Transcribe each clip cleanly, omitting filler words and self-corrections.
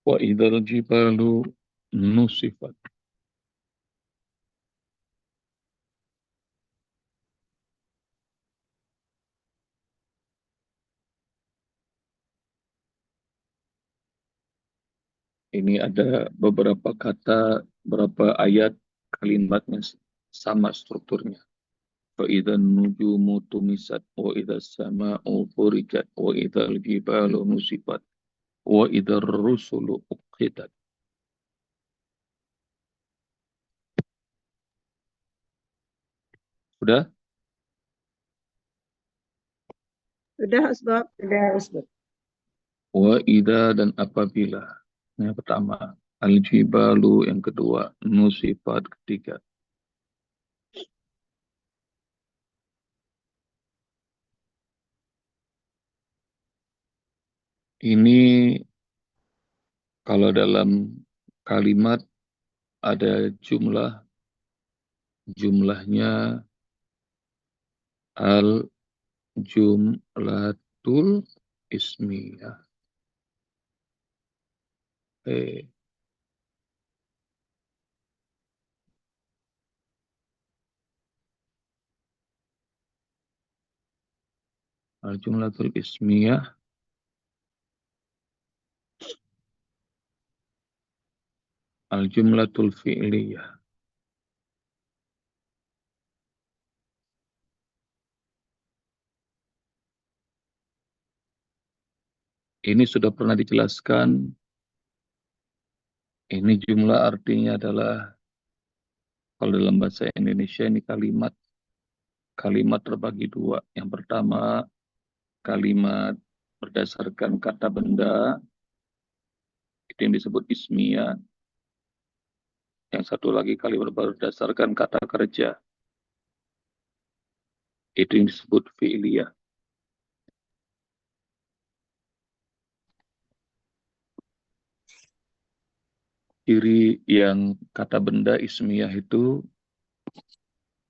Wa idzal jibalu nusifat. Ini ada beberapa kata, beberapa ayat, kalimatnya sama strukturnya. Wa idzan nujumu tumisat, wa idzas sama'u furijat, wa idzal jibalu nusifat, wa idzar rusulu uqitat. Sudah? Sudah, Ustaz. Sudah, Ustaz. Wa idza dan apabila. Yang pertama. Al-jibalu yang kedua. Nusifat ketiga. Ini kalau dalam kalimat ada jumlahnya al-jumlatul ismiyah. Al-jumlatul ismiyah al-jumlatul fi'liyah. Ini sudah pernah dijelaskan. Ini jumlah artinya adalah, kalau dalam bahasa Indonesia ini kalimat terbagi dua. Yang pertama, kalimat berdasarkan kata benda, itu yang disebut ismiyah. Yang satu lagi kalimat berdasarkan kata kerja, itu yang disebut fi'liyah. Ciri yang kata benda ismiyah itu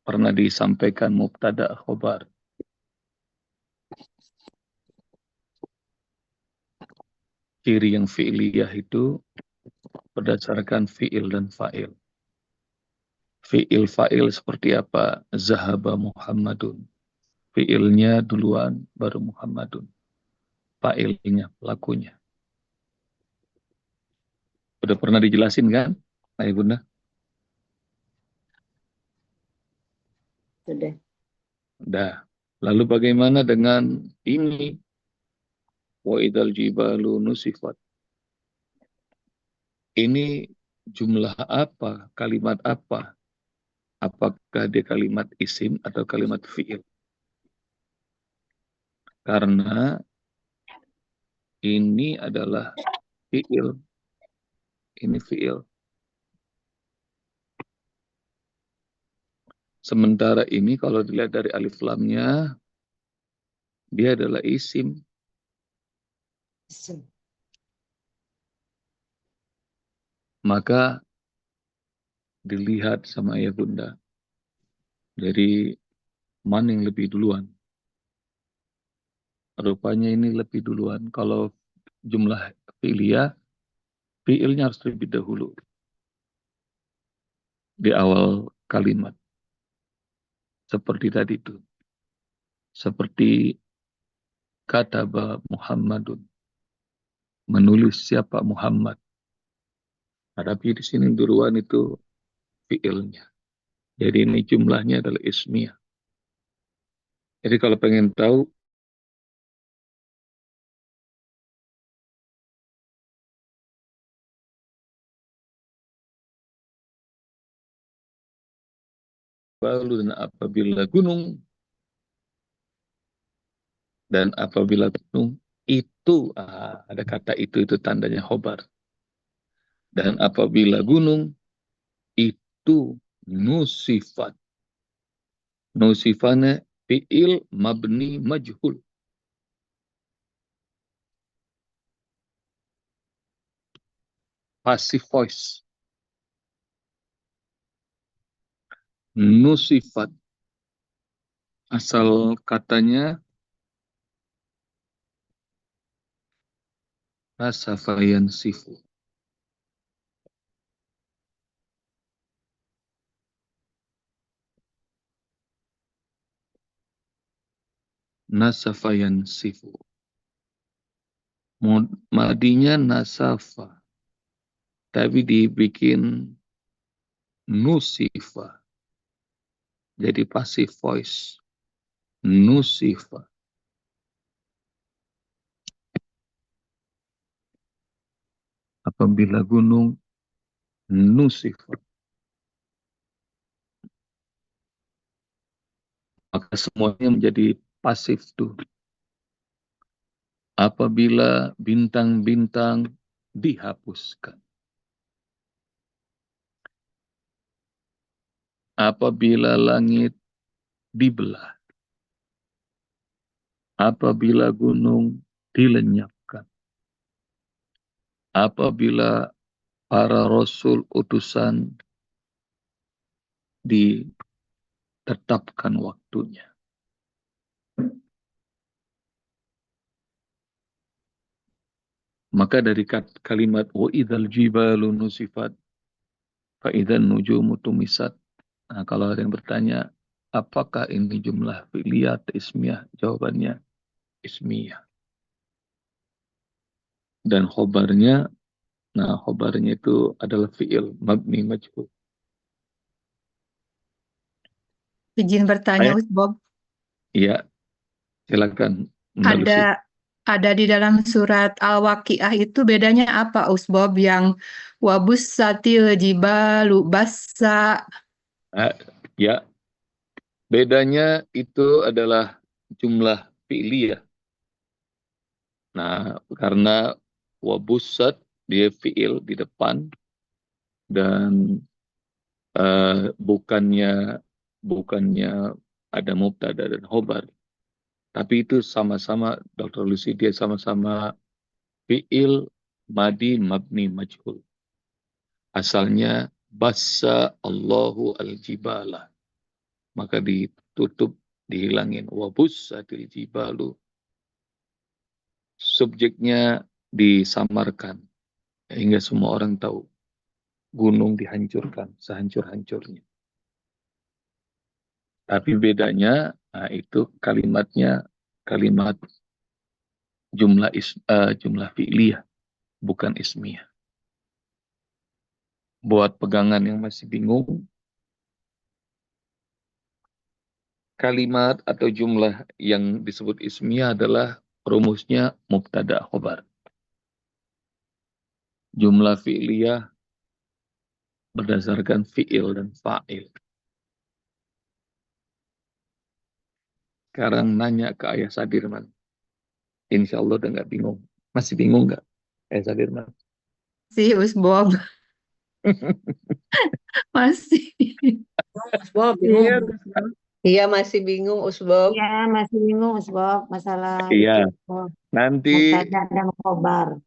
pernah disampaikan mubtada khobar. Ciri yang fi'liyah itu berdasarkan fi'il dan fa'il. Fi'il fa'il seperti apa? Zahaba Muhammadun. Fi'ilnya duluan, baru Muhammadun. Fa'ilnya, pelakunya. Udah pernah dijelasin kan, Ayah Bunda? Sudah. Udah. Lalu bagaimana dengan ini? Wa idzal jibalu nusifat. Ini jumlah apa? Kalimat apa? Apakah dia kalimat isim atau kalimat fi'il? Karena ini adalah fi'il. Ini fi'il. Sementara ini kalau dilihat dari alif lamnya, dia adalah isim. Maka dilihat sama ayah bunda. Dari mana yang lebih duluan? Rupanya ini lebih duluan. Kalau jumlah fi'liyah, fi'ilnya harus lebih dahulu. Di awal kalimat. Seperti tadi itu. Seperti kataba Muhammadun. Menulis siapa Muhammad. Tapi di sini duluan itu fi'ilnya. Jadi ini jumlahnya adalah ismiyah. Jadi kalau pengen tahu balu dan apabila gunung itu ada kata itu tandanya khobar. Dan apabila gunung itu nusifat. Nusifane fi'il mabni majhul. Passive voice. Nusifat. Asal katanya nasafayan sifu. nasafa yansifu. Madinya nasafa, tapi dibikin nusifa. Jadi passive voice. Nusifa. Apabila gunung nusifa, maka semuanya menjadi pasif tuh. Apabila bintang-bintang dihapuskan. Apabila langit dibelah. Apabila gunung dilenyapkan. Apabila para rasul utusan ditetapkan waktunya. Maka dari kalimat wa idzal jibalu nusifat fa idzan nujumu tumisat. Nah, kalau ada yang bertanya, apakah ini jumlah fi'liyah atau ismiyah? Jawabannya ismiyah. Dan khobarnya, nah khobarnya itu adalah fi'il mabni majhul. Izin bertanya, Usbob. Iya, silakan Bunda Lucy. Ada di dalam surat Al-Waqiah itu bedanya apa, Usbob? Yang wabussatil jibalu bassa. Ya, bedanya itu adalah jumlah fi'liyah. Nah, karena wabusat dia fi'il di depan dan bukannya ada mubtada dan khobar. Tapi itu sama-sama Dr. Lucy dia sama-sama fi'il madi mabni majhul. Asalnya bassa Allahu al-jibala. Maka ditutup, dihilangin wabussatil jibalu. Subjeknya disamarkan hingga semua orang tahu gunung dihancurkan sehancur-hancurnya. Tapi bedanya, nah itu kalimatnya kalimat jumlah fi'liyah, bukan ismiyah. Buat pegangan yang masih bingung, kalimat atau jumlah yang disebut ismiyah adalah rumusnya mubtada khobar. Jumlah fi'liyah berdasarkan fi'il dan fa'il. Sekarang nanya ke Ayah Sadirman. Insya Allah udah nggak bingung. Masih bingung nggak, Ayah Sadirman? Si Usbob. Masih. Usbob Iya, bingung. Iya masih bingung Usbob. Iya, masih bingung Usbob masalah Iya. itu. Oh, Nanti mubtada dan khobar.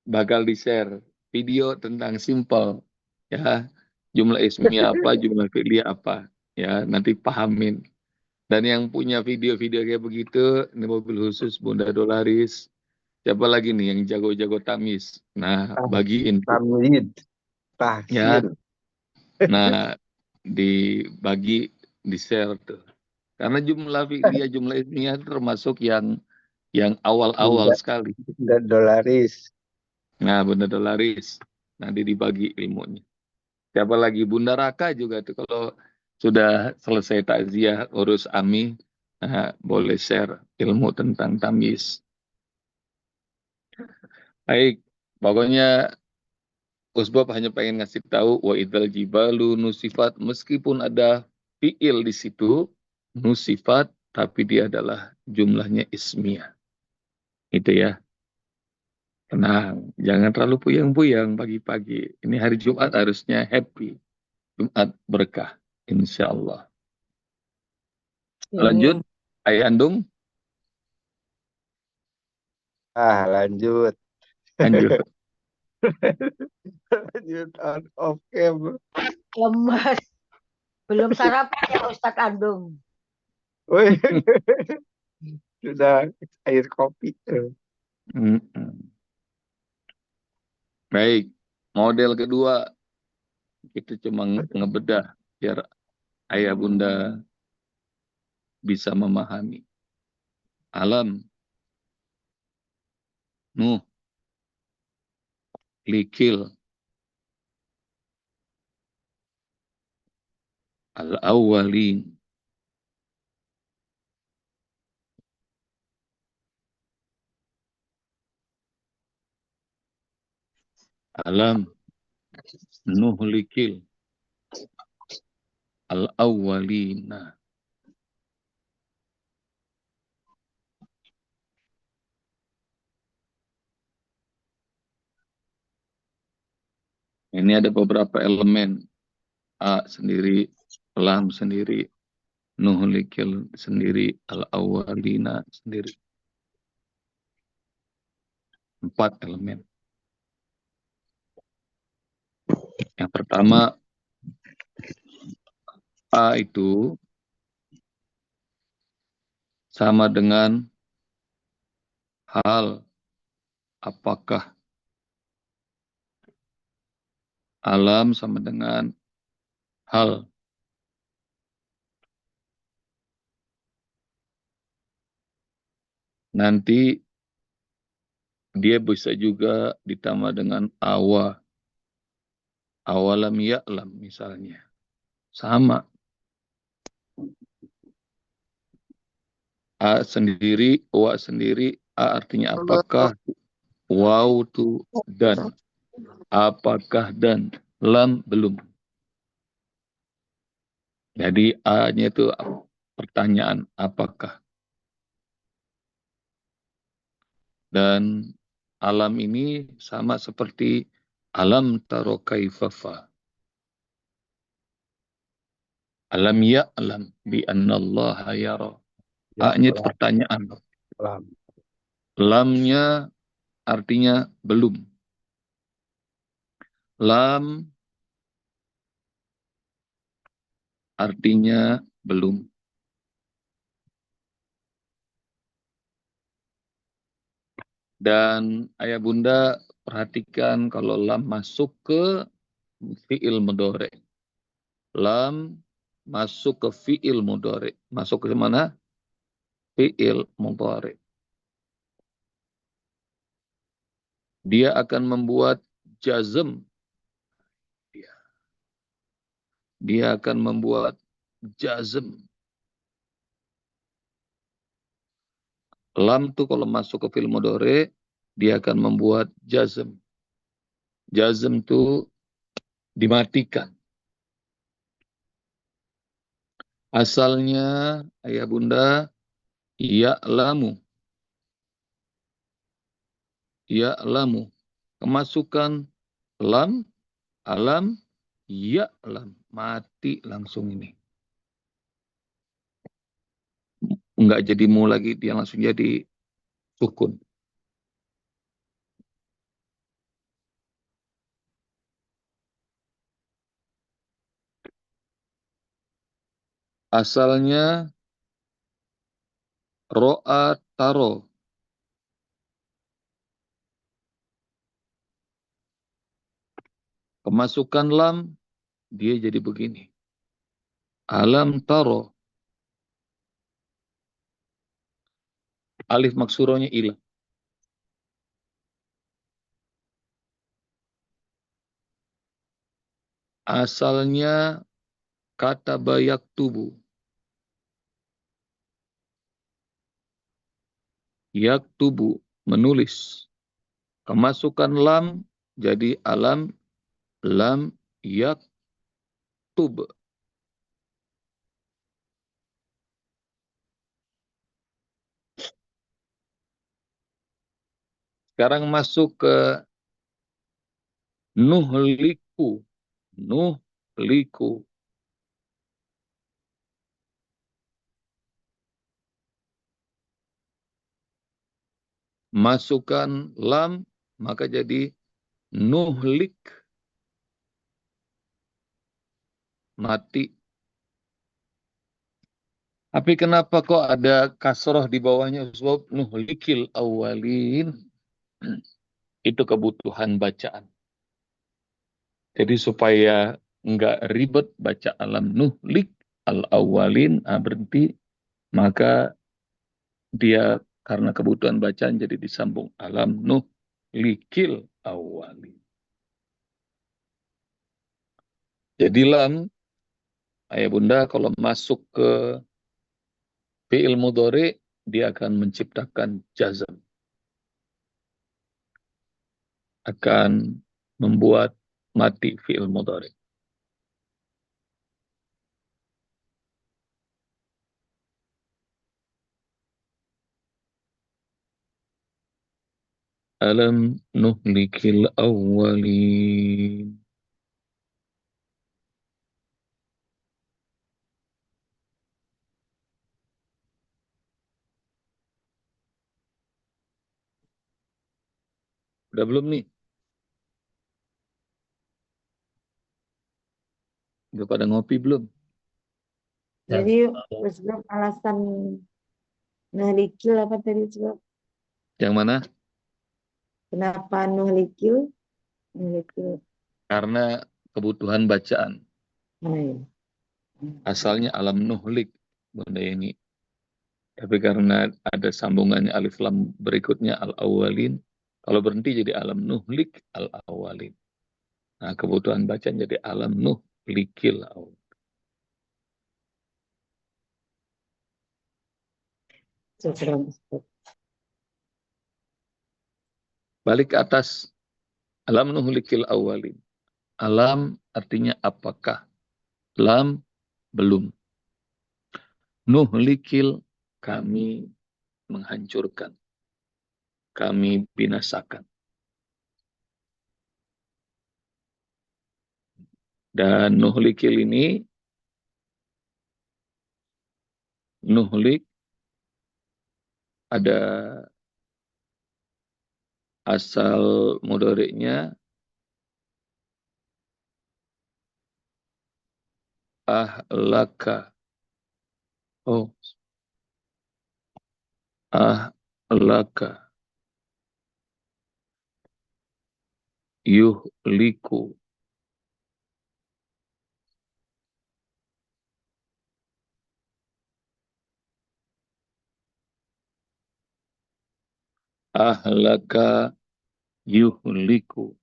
bakal di-share video tentang simple ya. Jumlah ismiyah apa, jumlah fi'liyah apa. Ya, nanti pahamin. Dan yang punya video-video kayak begitu, ini mobil khusus Bunda Dolaris. Siapa lagi nih yang jago-jago tamis? Nah, bagiin. Tamyid, Ya. tahsin. Nah, dibagi, di-share tuh. Karena jumlah fi'liyah, jumlah ismiyah termasuk yang awal-awal sekali. Dan dolaris. Nah, Bunda Dolaris. Nanti dibagi ilmunya. Siapa lagi? Bunda Raka juga tuh. Kalau sudah selesai takziah urus AMI, boleh share ilmu tentang tamyiz. Baik, pokoknya Usbab hanya pengen ngasih tahu wa idzal jibalu nusifat, meskipun ada fiil di situ nusifat, tapi dia adalah jumlahnya ismiyah. Itu ya. Tenang, jangan terlalu puyang-puyang pagi-pagi. Ini hari Jumat harusnya happy. Jumat berkah, insya Allah. Lanjut, Ayah Andung. Lanjut. Lanjut. Lanjut out of cam. Lemas. Belum sarapan ya Ustadz Andung. Woi. Sudah air kopi. Baik, model kedua kita cuma ngebedah biar ayah bunda bisa memahami. Alam, Nuh, Likil, Al-Awwalin. Alam, Nuh, Likil, Al-Awwalina. Ini ada beberapa elemen. A sendiri, Lam sendiri, Nuh, Likil sendiri, Al-Awwalina sendiri. 4 elemen. Yang pertama, A itu sama dengan hal, apakah. Alam sama dengan hal. Nanti dia bisa juga ditambah dengan awa. Awalam ya'lam misalnya. Sama. A sendiri, wa sendiri, A artinya apakah, waw itu dan. Apakah dan, lam belum. Jadi A-nya itu pertanyaan, apakah. Dan alam ini sama seperti alam taro kaifafa. Alam ya'lam bi annallaha yara. A-nya itu pertanyaan. Lamnya artinya belum. Lam artinya belum. Dan ayah bunda perhatikan kalau lam masuk ke fi'il mudhari. Lam masuk ke fi'il mudhari. Masuk ke mana? Fi'il mudhari. Dia akan membuat jazm. Dia akan membuat jazm. Lam tuh kalau masuk ke fi'il mudhari, dia akan membuat jazm. Jazm tuh dimatikan. Asalnya ayah bunda ya'lamu. Ya'lamu. Kemasukan lam, alam, ya'lam. Mati langsung ini. Enggak jadi mu lagi, dia langsung jadi sukun. Asalnya ro'a taro. Kemasukan lam, dia jadi begini. Alam taro. Alif maksurohnya ilah. Asalnya kata bayak tubuh. Yak tubuh, menulis. Kemasukan lam, jadi alam, lam, yak, tub. Sekarang masuk ke nuhliku. Nuhliku. Masukkan lam, maka jadi nuhlik. Mati. Tapi kenapa kok ada kasroh di bawahnya? Sebab nuhlikil awalin. Itu kebutuhan bacaan. Jadi supaya nggak ribet baca alam nuhlik al-awwalin, berhenti maka dia karena kebutuhan bacaan jadi disambung alam nuhlikil awwalin. Jadi lam, ayah bunda, kalau masuk ke fi'il mudhari, dia akan menciptakan jazm, akan membuat mati fi'il mudhari. Alam nuhlikil awwalin. Udah belum nih? Udah pada ngopi belum? Jadi sebab alasan nuhlikil apa tadi sebab Yang mana? kenapa nuhlikil? Nuhlikil. Karena kebutuhan bacaan. Oh, iya. Asalnya alam nuhlik, Bunda Yeni. Tapi karena ada sambungannya alif lam berikutnya al-awwalin, kalau berhenti jadi alam nuhlik al-awwalin. Nah, kebutuhan bacaan jadi alam nuhlikil awwalin. Syukran, Ustaz. Balik ke atas, alam nuhlikil awwalin. Alam artinya apakah? Lam, belum. Nuhlikil, kami menghancurkan. Kami binasakan. Dan nuhlikil ini, nuhlik ada asal mudhari'nya ahlaka. Oh, ahlaka. Yuhliku. Ahlaka yuhliku.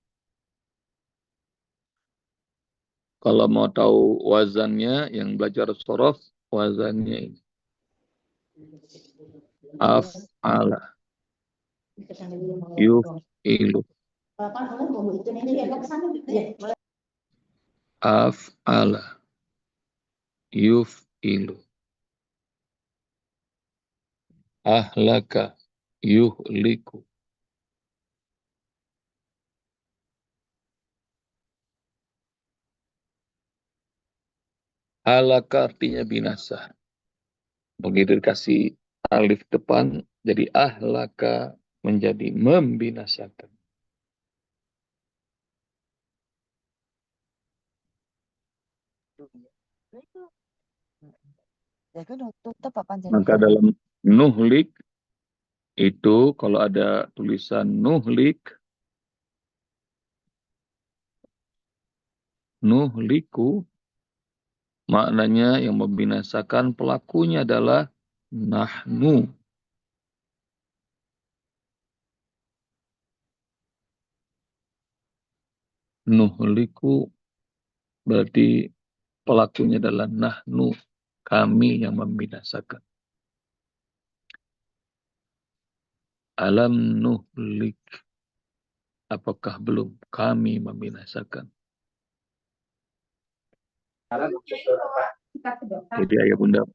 Kalau mau tahu wazannya, yang belajar sorof, wazannya ini. Af'ala. Yuf'ilu. Af'ala. Yuf'ilu. Ahlaka. Yuhliku. Halaka artinya binasa. Begitu dikasih alif depan, jadi ahlaka menjadi membinasakan. Maka dalam nuhlik, itu kalau ada tulisan nuhlik, nuhliku, maknanya yang membinasakan pelakunya adalah nahnu. Nuhliku berarti pelakunya adalah nahnu, kami yang membinasakan. Alam nuhlik, apakah belum kami membinasakan? Jadi ayah bunda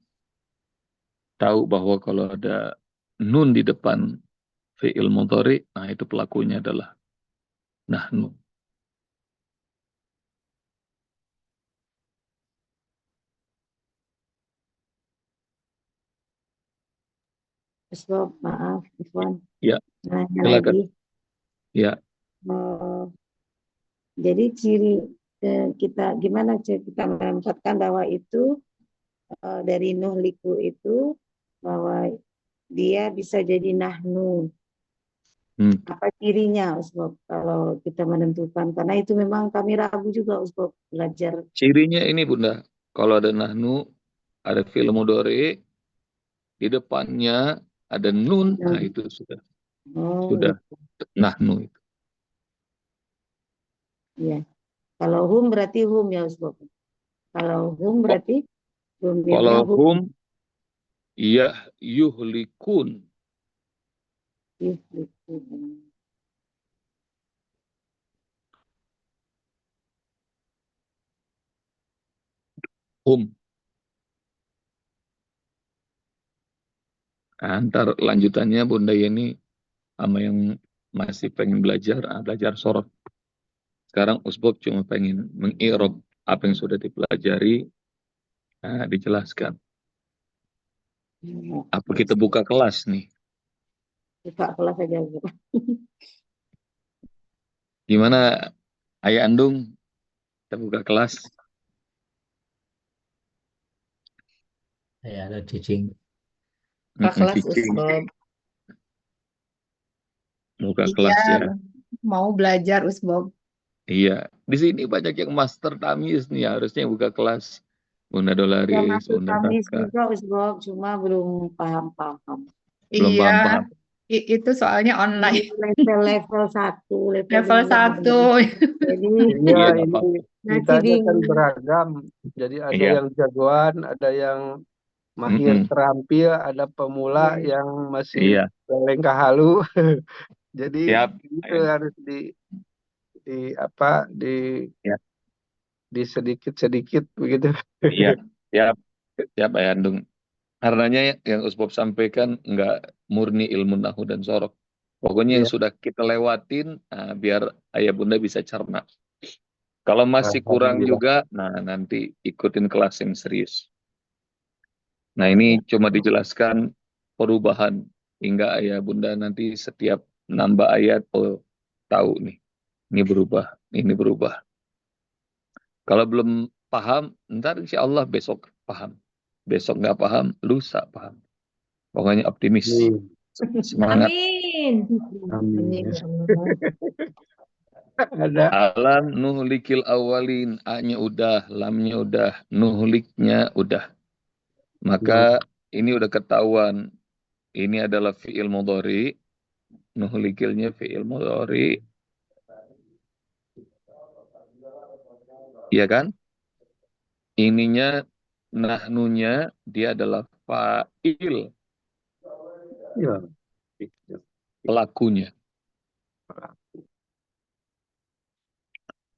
tahu bahwa kalau ada nun di depan fi'il mudhari, nah itu pelakunya adalah nahnu. Sebab maaf, Ifwan. Ya, Nanya silakan. lagi. Ya, Jadi ciri kita gimana kita menempatkan bahwa itu dari nuhliku itu bahwa dia bisa jadi nahnu. Apa cirinya, Ustaz, kalau kita menentukan? Karena itu memang kami ragu juga, Ustaz, belajar. cirinya ini bunda, kalau ada nahnu, ada fi'il mudhari, di depannya ada nun, nah itu sudah nahnu itu. Iya. Kalau hum berarti hum ya Ustaz. Kalau hum berarti Kalau domirnya hum yuhlikun. Hum. Antar lanjutannya Bunda Yeni sama yang masih pengen belajar sorof. Sekarang Usbok cuma pengen mengirob apa yang sudah dipelajari, dijelaskan. Apa kita buka kelas nih? Buka kelas aja. Gimana Ayah Andung? Kita buka kelas. Ya, ada cicing. Buka kelas Cicing. Usbob. Buka Iya, kelas ya. mau belajar Usbob. Iya. Di sini banyak yang master tamis nih, harusnya yang buka kelas. Bunda Ya Dolaris, masuk Bunda tamis Taka. juga Ustaz, cuma belum paham-paham. Belum Iya, paham-paham. itu soalnya online. Level 1, Level 1. Jadi Iya, Iya, ini apa-apa. masih kitanya kan bingung. beragam. Jadi ada Iya. yang jagoan, ada yang mahir terampil, ada pemula Iya. yang masih Iya. lengkah halu. Jadi Siap. itu harus Ya. di sedikit-sedikit begitu. Iya. Siap. Siap Ayah Andung. Karenanya yang Usbop sampaikan nggak murni ilmu nahu dan sorok. Pokoknya yang Iya. sudah kita lewatin, biar Ayah Bunda bisa cerna. Kalau masih kurang Alhamdulillah. juga, nanti ikutin kelas yang serius. Nah ini cuma dijelaskan perubahan hingga Ayah Bunda nanti setiap nambah ayat, tahu nih, ini berubah. Kalau belum paham, ntar insya Allah besok paham. Besok nggak paham, lusa paham. Pokoknya optimis. Semangat. Amin. Amin. Ya Allah. Ada. Alam nuhlikil awalin. A-nya udah, lamnya udah, nuhliknya udah. Maka ini udah ketahuan. Ini adalah fi'il mudhari. Nuhlikilnya fi'il mudhari. Iya kan? Ininya, nahnunya, dia adalah fa'il. Ya. Pelakunya.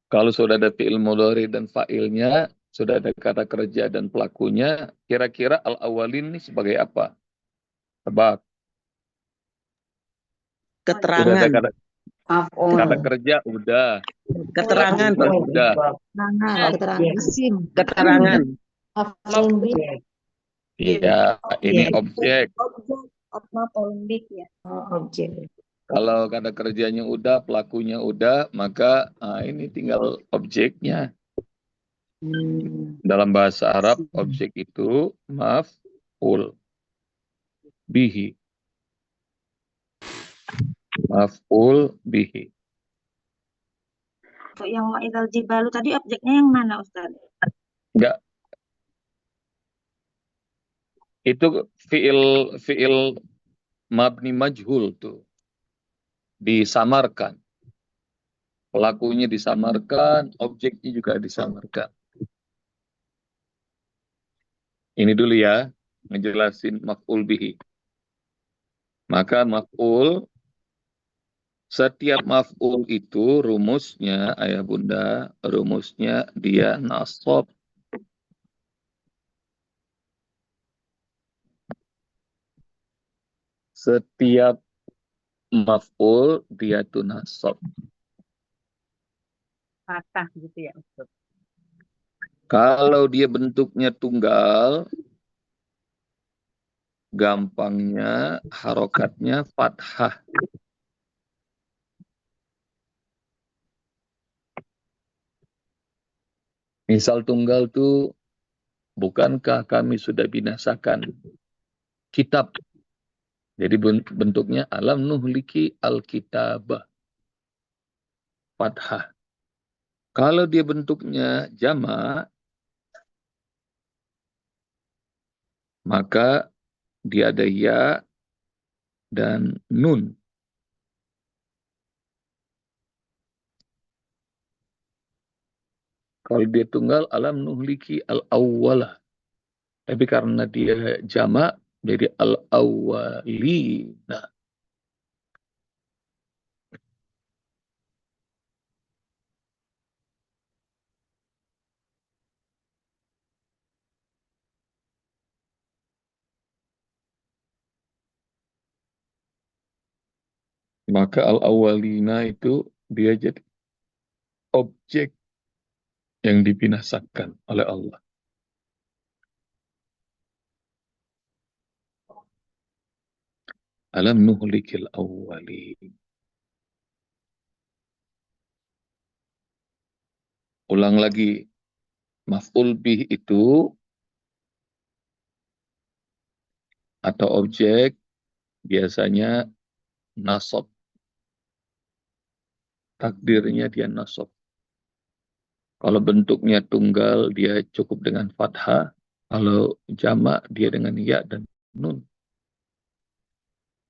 Kalau sudah ada fi'il mudhari dan fa'ilnya, sudah ada kata kerja dan pelakunya, kira-kira al-awwalin ini sebagai apa? Tebak. Keterangan. Sudah ada kata Af'ul. kerja, udah. Keterangan. Pelaku udah. Keterangan. Isim. Keterangan. Af'ul bih. Iya, ini objek. Objek. Kalau kata kerjanya udah, pelakunya udah, maka ini tinggal objeknya. Dalam bahasa Arab, objek itu maf'ul bihi. Maf'ul bihi. Untuk yang wa'idal jibalu tadi objeknya yang mana Ustaz? Enggak. Itu fi'il mabni majhul tuh. Disamarkan. Pelakunya disamarkan, objeknya juga disamarkan. Ini dulu ya, ngejelasin maf'ul bihi. Maka maf'ul, setiap maf'ul itu rumusnya, Ayah Bunda, rumusnya dia nasab. Setiap maf'ul dia tuh nasab. Patah gitu ya Ustaz. Kalau dia bentuknya tunggal, gampangnya harokatnya fathah. Misal tunggal tuh, bukankah kami sudah binasakan kitab? Jadi bentuknya alam nuhliki al-kitabah. Fathah. Kalau dia bentuknya jamak, maka dia ada ya dan nun. Kalau dia tunggal, alam nuhliki al-awwala. Tapi karena dia jamak, jadi al-awwalina. Maka al-awwalina itu dia jadi objek yang dibinasakan oleh Allah. Alam nuhlikil awwalin. Ulang lagi. Maf'ul bih itu atau objek biasanya nasab. Takdirnya dia nasab. Kalau bentuknya tunggal dia cukup dengan fathah. Kalau jamak dia dengan ya dan nun.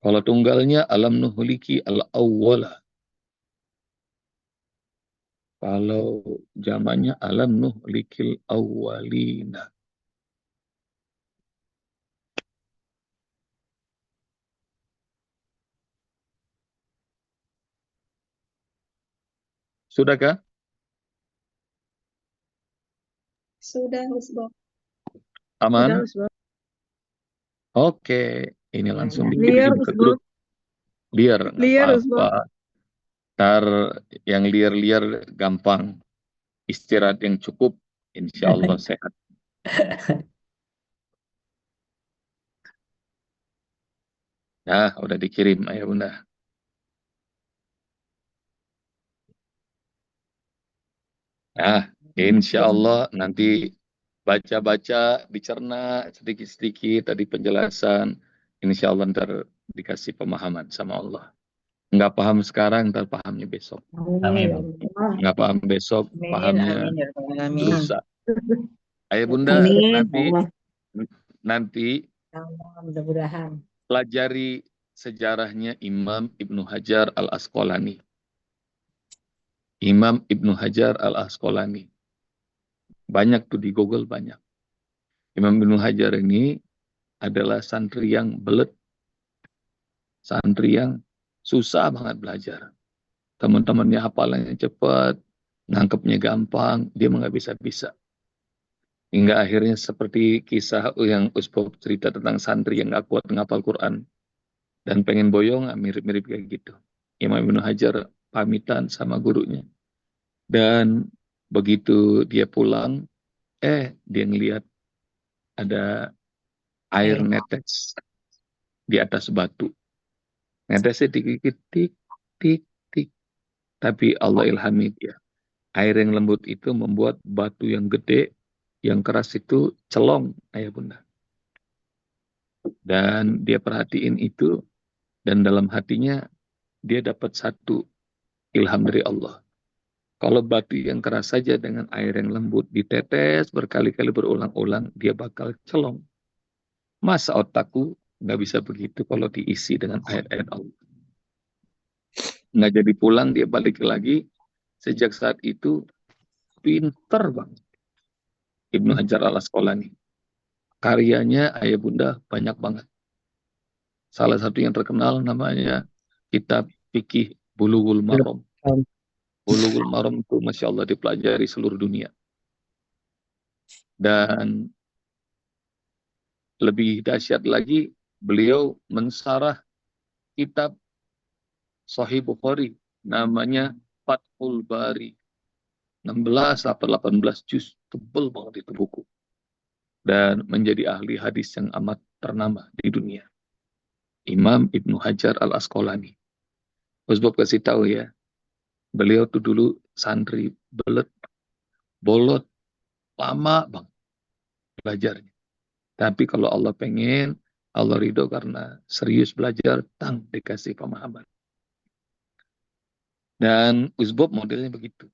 Kalau tunggalnya alam nuhliki al-awwala. Kalau jamaknya alam nuhlikil awwalina. Sudahkah? Sudah, Ustaz. Aman? Sudah, Ustaz. Oke. Ini langsung Liar, dikirim ke Ustaz. grup. Liar, nggak Liar, apa-apa. Ntar yang liar-liar gampang. Istirahat yang cukup, insya Allah sehat. Nah, udah dikirim, ayah bunda. Nah, insya Allah nanti baca-baca, dicerna sedikit-sedikit tadi penjelasan. Insya Allah ntar dikasih pemahaman sama Allah. Nggak paham sekarang, ntar pahamnya besok. Amin. Nggak paham besok, Amin. pahamnya Amin. Ya Rabbal Alamin. lusa. Ayah bunda, Amin. nanti Mudah-mudahan. pelajari sejarahnya Imam Ibnu Hajar al-Asqalani. Imam Ibnu Hajar al-Asqalani. Banyak tuh di Google, banyak. Imam Ibnu Hajar ini adalah santri yang belet. Santri yang susah banget belajar. Teman-temannya hafalannya cepat, nangkepnya gampang, dia nggak bisa-bisa. Hingga akhirnya seperti kisah yang Usbop cerita tentang santri yang nggak kuat ngapal Quran. Dan pengen boyong, mirip-mirip kayak gitu. Imam Ibnu Hajar pamitan sama gurunya. Dan begitu dia pulang, dia ngelihat ada air netes di atas batu. Netesnya dikit, tik, tik, tik. Tapi Allah ilhami dia. Air yang lembut itu membuat batu yang gede, yang keras itu celong, ayah bunda. Dan dia perhatiin itu, dan dalam hatinya dia dapat satu ilham dari Allah. Kalau batu yang keras saja dengan air yang lembut ditetes berkali-kali berulang-ulang, dia bakal celong. Masa otakku nggak bisa begitu kalau diisi dengan ayat-ayat Allah. Nggak jadi pulang, dia balik lagi. Sejak saat itu, pinter banget Ibnu Hajar al-Asqalani. Karyanya, ayah bunda, banyak banget. Salah satu yang terkenal namanya kitab fikih Bulughul Maram. Bulughul Maram itu Masya Allah dipelajari seluruh dunia. Dan lebih dahsyat lagi, beliau mensarah kitab Sahih Bukhari, namanya Fathul Bari. 16 atau 18 juz, tebal banget itu buku. Dan menjadi ahli hadis yang amat ternama di dunia. Imam Ibnu Hajar al-Asqalani. Usbop kasih tahu ya, beliau tuh dulu santri belet, bolot, lama banget belajarnya. Tapi kalau Allah pengen, Allah ridho karena serius belajar, dikasih pemahaman. Dan Usbop modelnya begitu.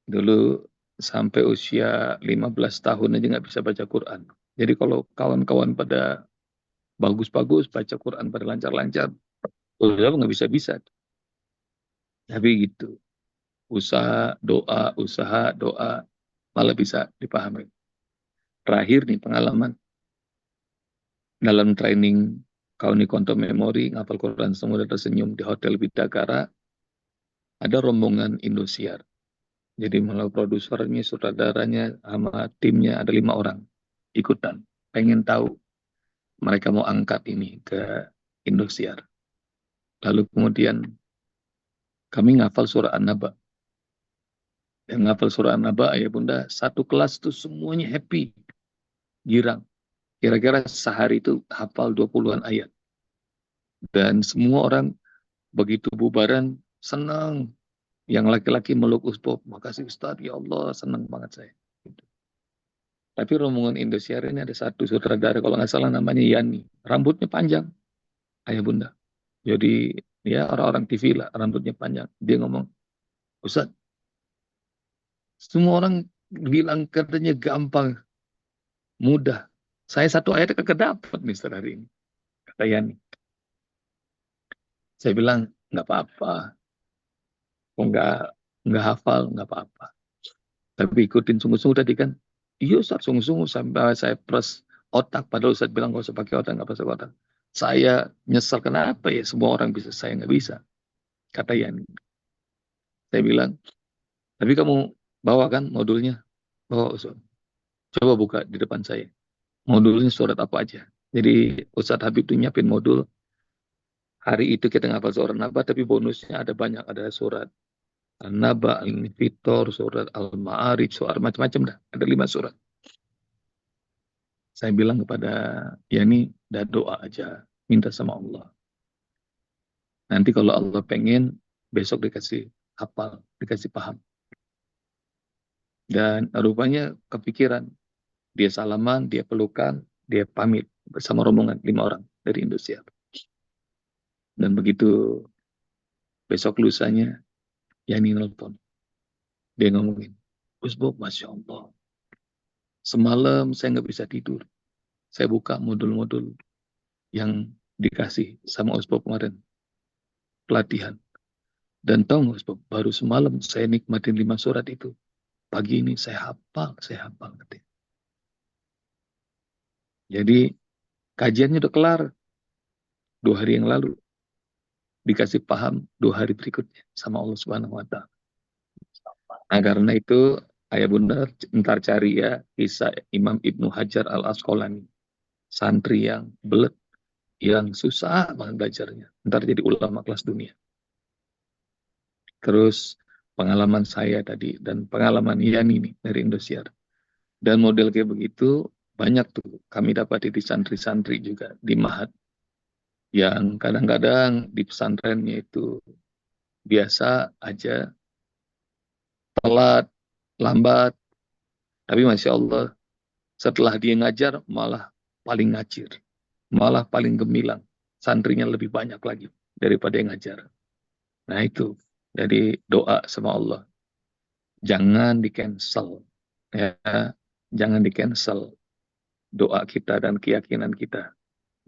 Dulu sampai usia 15 tahun aja nggak bisa baca Quran. Jadi kalau kawan-kawan pada bagus-bagus, baca Quran pada lancar-lancar. Udah nggak bisa-bisa. Tapi gitu. Usaha, doa, malah bisa dipahami. Terakhir nih pengalaman. Dalam training Kauni Konto Memori, ngapal Quran Semua Tersenyum di Hotel Bidakara, ada rombongan Indosiar. Jadi melalui produsernya, sutradaranya, sama timnya ada 5 orang ikutan. Pengen tahu mereka mau angkat ini ke Indosiar. Lalu kemudian kami ngafal surah An-Naba. Yang ngafal surah An-Naba, ayah bunda, satu kelas tuh semuanya happy. Girang. Kira-kira sehari itu hafal 20-an ayat. Dan semua orang begitu bubaran senang. Yang laki-laki meluk Usbop. Makasih Ustaz, ya Allah, senang banget saya. Gitu. Tapi rombongan Indosiar ini ada satu sutradara, kalau nggak salah namanya Yani. Rambutnya panjang, ayah bunda. Jadi ya orang-orang TV lah, rambutnya panjang. Dia ngomong, Ustaz, semua orang bilang katanya gampang, mudah. Saya satu ayat kagak dapat nih Ustaz hari ini. Kata Yani. Saya bilang, nggak apa-apa. Nggak hafal, nggak apa-apa. Tapi ikutin sungguh-sungguh tadi kan. Iya Ustaz, sungguh-sungguh sampai saya press otak. Padahal Ustaz bilang nggak usah pakai otak, nggak pakai otak. Saya nyesal kenapa ya semua orang bisa, saya nggak bisa. Kata Yani. Saya bilang, tapi kamu bawa kan modulnya? Bawa Ustaz. Coba buka di depan saya. Modulnya surat apa aja. Jadi Ustaz Habib tuh nyiapin modul. Hari itu kita ngapal surat Naba, tapi bonusnya ada banyak. Ada surat An-Naba, Al-Fitor, surat Al-Ma'arij, surat macam-macam dah. Ada 5 surat. Saya bilang kepada Yani, dah doa aja. Minta sama Allah. Nanti kalau Allah pengen, besok dikasih hafal, dikasih paham. Dan rupanya kepikiran. Dia salaman, dia pelukan, dia pamit bersama rombongan 5 orang dari Indosiar. Dan begitu besok lusanya, Yani nelpon. Dia ngomongin, Usbop, Masya Allah. Semalam saya nggak bisa tidur. Saya buka modul-modul yang dikasih sama Usbop kemarin. Pelatihan. Dan tahu nggak Usbop, baru semalam saya nikmatin 5 surat itu. Pagi ini saya hafal. Katanya. Jadi kajiannya udah kelar 2 hari yang lalu. Dikasih paham 2 hari berikutnya sama Allah Subhanahu wa Ta'ala. Nah, karena itu ayah bunda ntar cari ya kisah Imam Ibnu Hajar Al-Asqalani, santri yang belet, yang susah banget belajarnya, ntar jadi ulama kelas dunia. Terus pengalaman saya tadi dan pengalaman Yani nih dari Indosiar. Dan model kayak begitu banyak tuh kami dapati di santri-santri juga di Mahat. Yang kadang-kadang di pesantrennya itu biasa aja, telat, lambat, tapi Masya Allah, setelah dia ngajar malah paling ngacir, malah paling gemilang, santrinya lebih banyak lagi daripada yang ngajar. Nah itu, jadi doa sama Allah, jangan di-cancel, ya, jangan di-cancel doa kita dan keyakinan kita.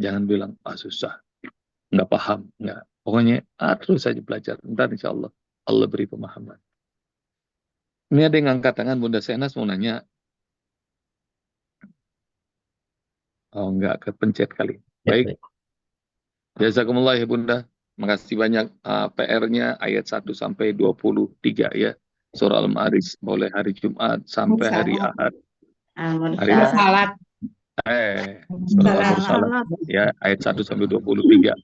Jangan bilang, susah, nggak paham, nggak. Pokoknya terus saja belajar. Ntar insya Allah, Allah beri pemahaman. Ini ada yang angkat tangan, Bunda Senas mau nanya. Oh, enggak, kepencet kali. Baik. Jazakumullah ya Bunda. Makasih banyak. PR-nya ayat 1 sampai 23 ya. Surah Al-Ma'arij. Boleh hari Jumat sampai hari Ahad. Hari Salat. Surah Al-Mursalat. Ya, ayat 1 sampai 23.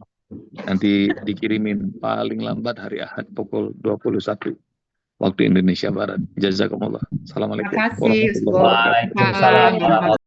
Nanti dikirimin paling lambat hari Ahad pukul 21. Waktu Indonesia Barat. Jazakumullah. Assalamualaikum Terima kasih. warahmatullahi wabarakatuh. Waalaikumsalam.